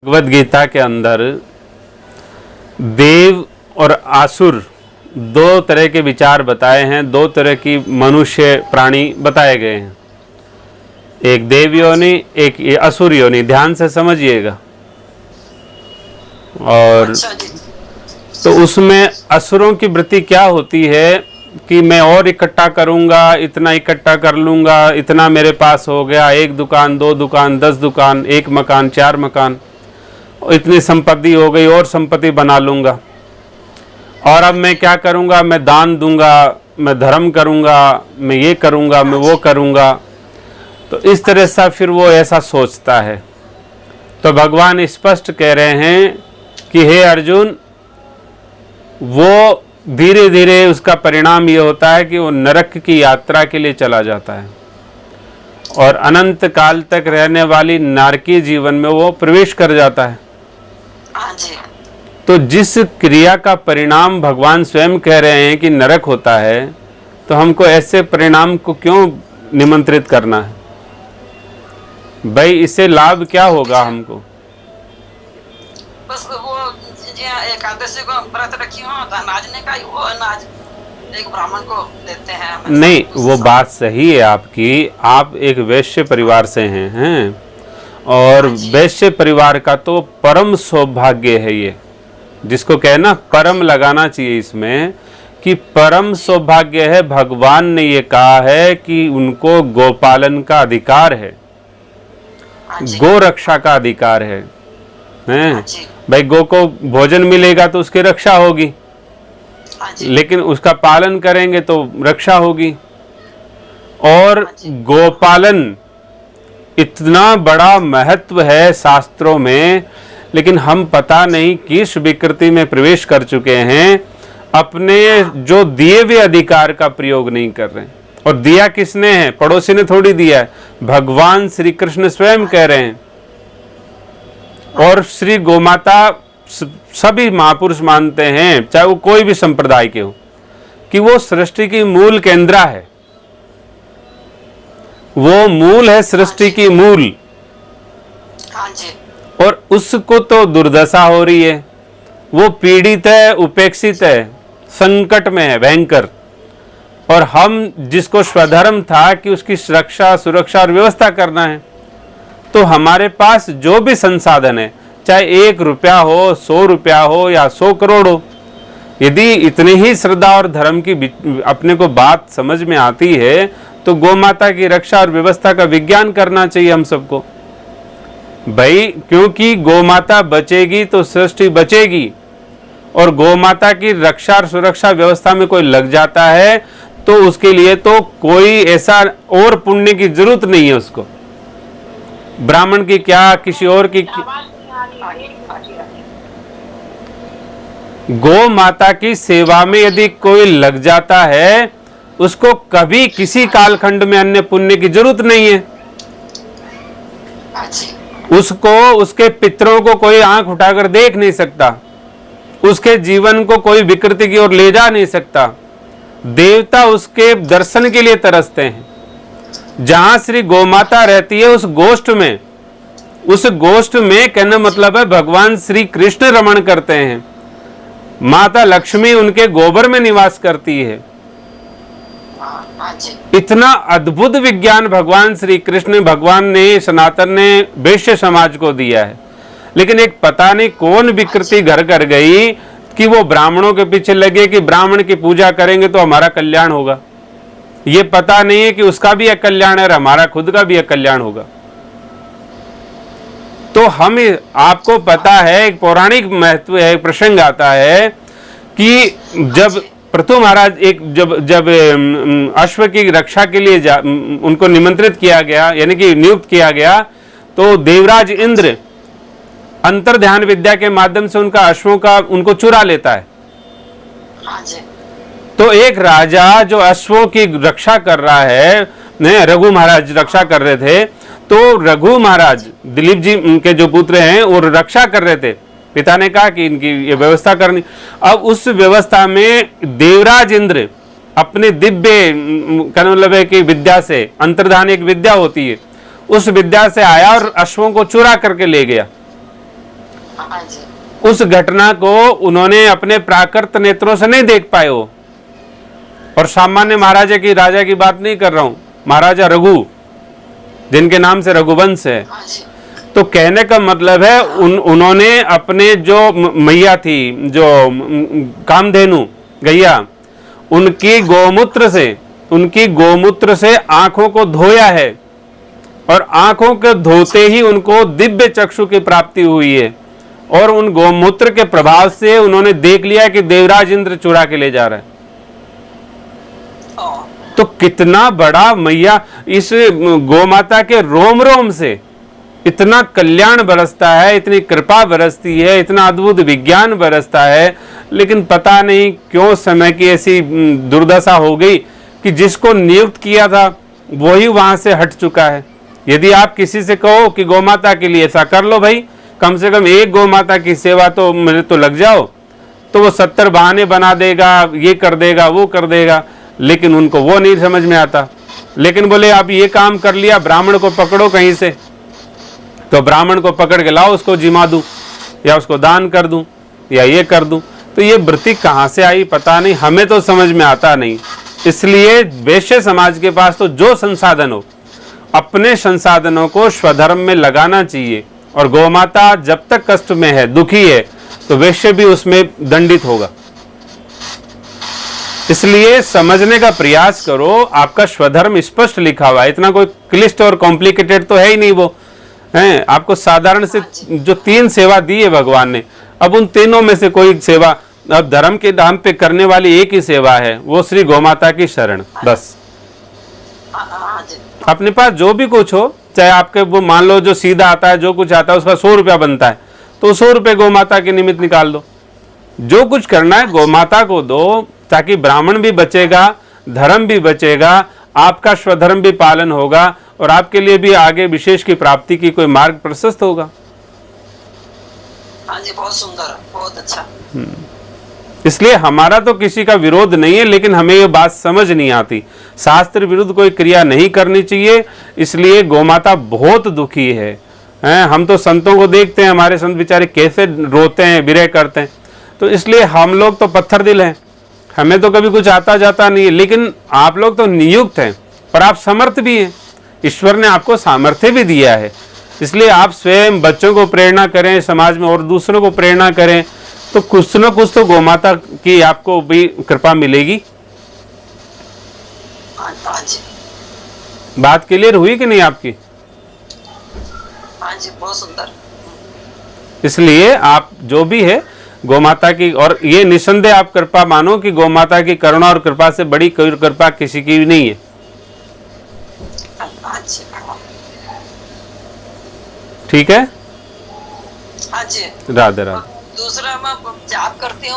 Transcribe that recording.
भगवद गीता के अंदर देव और आसुर दो तरह के विचार बताए हैं, दो तरह की मनुष्य प्राणी बताए गए हैं। एक देव योनि, एक असुर योनि। ध्यान से समझिएगा। और तो उसमें असुरों की वृत्ति क्या होती है कि मैं और इकट्ठा करूंगा, इतना इकट्ठा कर लूंगा, इतना मेरे पास हो गया, एक दुकान, दो दुकान, 10 दुकान, एक मकान, 4 मकान, इतनी संपत्ति हो गई और संपत्ति बना लूंगा। और अब मैं क्या करूंगा, मैं दान दूंगा, मैं धर्म करूंगा, मैं ये करूंगा, मैं वो करूंगा। तो इस तरह से फिर वो ऐसा सोचता है। तो भगवान स्पष्ट कह रहे हैं कि हे अर्जुन, वो धीरे धीरे उसका परिणाम ये होता है कि वो नरक की यात्रा के लिए चला जाता है और अनंत काल तक रहने वाली नारकीय जीवन में वो प्रवेश कर जाता है। तो जिस क्रिया का परिणाम भगवान स्वयं कह रहे हैं कि नरक होता है, तो हमको ऐसे परिणाम को क्यों निमंत्रित करना है भाई? इससे लाभ क्या होगा हमको? बस वो एकादशी को व्रत रखी हो तो अनाज नहीं खाई, वो अनाज एक ब्राह्मण को देते हैं। नहीं, वो बात सही है आपकी। आप एक वैश्य परिवार से हैं और वैश्य परिवार का तो परम सौभाग्य है ये, जिसको कहना परम लगाना चाहिए इसमें, कि परम सौभाग्य है। भगवान ने ये कहा है कि उनको गोपालन का अधिकार है, गो रक्षा का अधिकार है। हैं भाई, गो को भोजन मिलेगा तो उसकी रक्षा होगी, लेकिन उसका पालन करेंगे तो रक्षा होगी। और गोपालन इतना बड़ा महत्व है शास्त्रों में, लेकिन हम पता नहीं किस विकृति में प्रवेश कर चुके हैं, अपने जो दिए हुए अधिकार का प्रयोग नहीं कर रहे हैं। और दिया किसने है? पड़ोसी ने थोड़ी दिया है, भगवान श्री कृष्ण स्वयं कह रहे हैं। और श्री गोमाता सभी महापुरुष मानते हैं, चाहे वो कोई भी संप्रदाय के हो, कि वो सृष्टि की मूल केंद्रा है। वो मूल है सृष्टि की मूल। और उसको तो दुर्दशा हो रही है, वो पीड़ित है, उपेक्षित है, संकट में है भयंकर। और हम जिसको स्वधर्म था कि उसकी सुरक्षा और व्यवस्था करना है, तो हमारे पास जो भी संसाधन है, चाहे 1 रुपया हो, 100 रुपया हो या 100 करोड़ हो, यदि इतनी ही श्रद्धा और धर्म की अपने को बात समझ में आती है, तो गौ माता की रक्षा और व्यवस्था का विज्ञान करना चाहिए हम सबको भाई। क्योंकि गौ माता बचेगी तो सृष्टि बचेगी। और गौ माता की रक्षा और सुरक्षा व्यवस्था में कोई लग जाता है तो उसके लिए तो कोई ऐसा और पुण्य की जरूरत नहीं है उसको। ब्राह्मण की क्या, किसी और की। गौ माता की सेवा में यदि कोई लग जाता है, उसको कभी किसी कालखंड में अन्य पुण्य की जरूरत नहीं है। उसको, उसके पितरों को कोई आंख उठाकर देख नहीं सकता, उसके जीवन को कोई विकृति की ओर ले जा नहीं सकता। देवता उसके दर्शन के लिए तरसते हैं। जहां श्री गोमाता रहती है, उस गोष्ठ में कहना मतलब है भगवान श्री कृष्ण रमण करते हैं। माता लक्ष्मी उनके गोबर में निवास करती है। इतना अद्भुत विज्ञान भगवान श्री कृष्ण, भगवान ने, सनातन ने वैश्य समाज को दिया है। लेकिन एक पता नहीं कौन विकृति घर कर गई कि वो ब्राह्मणों के पीछे लगे कि ब्राह्मण की पूजा करेंगे तो हमारा कल्याण होगा। ये पता नहीं है कि उसका भी एक कल्याण है और हमारा खुद का भी एक कल्याण होगा। तो हम, आपको पता है, एक पौराणिक महत्व है, एक प्रसंग आता है कि जब पृथु महाराज जब अश्व की रक्षा के लिए उनको निमंत्रित किया गया, यानी कि नियुक्त किया गया, तो देवराज इंद्र अंतर ध्यान विद्या के माध्यम से उनका अश्वों का उनको चुरा लेता है। तो एक राजा जो अश्वों की रक्षा कर रहा है, रघु महाराज रक्षा कर रहे थे, तो रघु महाराज दिलीप जी के जो पुत्र हैं वो रक्षा कर रहे थे। पिता ने कहा कि इनकी ये व्यवस्था करनी। अब उस व्यवस्था में देवराज इंद्र अपने दिव्य मतलब है कि विद्या से, अंतर्धान एक विद्या होती है, उस विद्या से आया और अश्वों को चुरा करके ले गया। हाँ जी। उस घटना को उन्होंने अपने प्राकृत नेत्रों से नहीं देख पाए हो। और सामान्य महाराजा की राजा की बात नहीं कर रहा हूं, महाराजा रघु जिनके नाम से रघुवंश है। हाँ जी। तो कहने का मतलब है उन्होंने अपने जो मैया थी, जो कामधेनु गैया, उनकी गोमूत्र से आंखों को धोया है, और आंखों के धोते ही उनको दिव्य चक्षु की प्राप्ति हुई है। और उन गोमूत्र के प्रभाव से उन्होंने देख लिया कि देवराज इंद्र चुरा के ले जा रहा है। तो कितना बड़ा मैया, इस गोमाता के रोम रोम से इतना कल्याण बरसता है, इतनी कृपा बरसती है, इतना अद्भुत विज्ञान बरसता है। लेकिन पता नहीं क्यों समय की ऐसी दुर्दशा हो गई कि जिसको नियुक्त किया था वही वहां से हट चुका है। यदि आप किसी से कहो कि गोमाता के लिए ऐसा कर लो भाई, कम से कम एक गोमाता की सेवा तो मेरे तो लग जाओ, तो वो 70 बहाने बना देगा, ये कर देगा, वो कर देगा। लेकिन उनको वो नहीं समझ में आता। लेकिन बोले आप ये काम कर लिया, ब्राह्मण को पकड़ो कहीं से, तो ब्राह्मण को पकड़ के लाओ, उसको जिमा दूं या उसको दान कर दूं या ये कर दूं। तो ये वृत्ति कहाँ से आई पता नहीं, हमें तो समझ में आता नहीं। इसलिए वैश्य समाज के पास तो जो संसाधन हो, अपने संसाधनों को स्वधर्म में लगाना चाहिए। और गौमाता जब तक कष्ट में है, दुखी है, तो वैश्य भी उसमें दंडित होगा। इसलिए समझने का प्रयास करो। आपका स्वधर्म स्पष्ट लिखा हुआ है, इतना कोई क्लिष्ट और कॉम्प्लिकेटेड तो है ही नहीं। वो है आपको साधारण से जो 3 सेवा दी है भगवान ने, अब उन तीनों में से कोई सेवा, अब धर्म के नाम पे करने वाली एक ही सेवा है, वो श्री गौमाता की शरण, बस। अपने पास जो भी कुछ हो, चाहे आपके वो मान लो जो सीधा आता है, जो कुछ आता है उसका 100 रुपया बनता है, तो 100 रुपये गौमाता के निमित्त निकाल दो। जो कुछ करना है गौमाता को दो, ताकि ब्राह्मण भी बचेगा, धर्म भी बचेगा, आपका स्वधर्म भी पालन होगा, और आपके लिए भी आगे विशेष की प्राप्ति की कोई मार्ग प्रशस्त होगा। हाँ जी, बहुत सुंदर, बहुत अच्छा। इसलिए हमारा तो किसी का विरोध नहीं है, लेकिन हमें ये बात समझ नहीं आती, शास्त्र विरुद्ध कोई क्रिया नहीं करनी चाहिए। इसलिए गौमाता बहुत दुखी है। हम तो संतों को देखते हैं, हमारे संत बेचारे कैसे रोते हैं, विरह करते हैं। तो इसलिए हम लोग तो पत्थर दिल हैं, हमें तो कभी कुछ आता जाता नहीं है। लेकिन आप लोग तो नियुक्त हैं और आप समर्थ भी हैं, ईश्वर ने आपको सामर्थ्य भी दिया है। इसलिए आप स्वयं बच्चों को प्रेरणा करें, समाज में और दूसरों को प्रेरणा करें, तो कुछ न कुछ तो गौमाता की आपको भी कृपा मिलेगी। हाँ जी, बात क्लियर हुई कि नहीं आपकी? हाँ जी, बहुत सुंदर। इसलिए आप जो भी है गौमाता की, और ये निसंदेह आप कृपा मानो कि गौमाता की करुणा और कृपा से बड़ी कोई कृपा किसी की भी नहीं है। हाँ जी, ठीक है। हाँ जी। राधे राधे। दूसरा मैं जाप करती हूँ।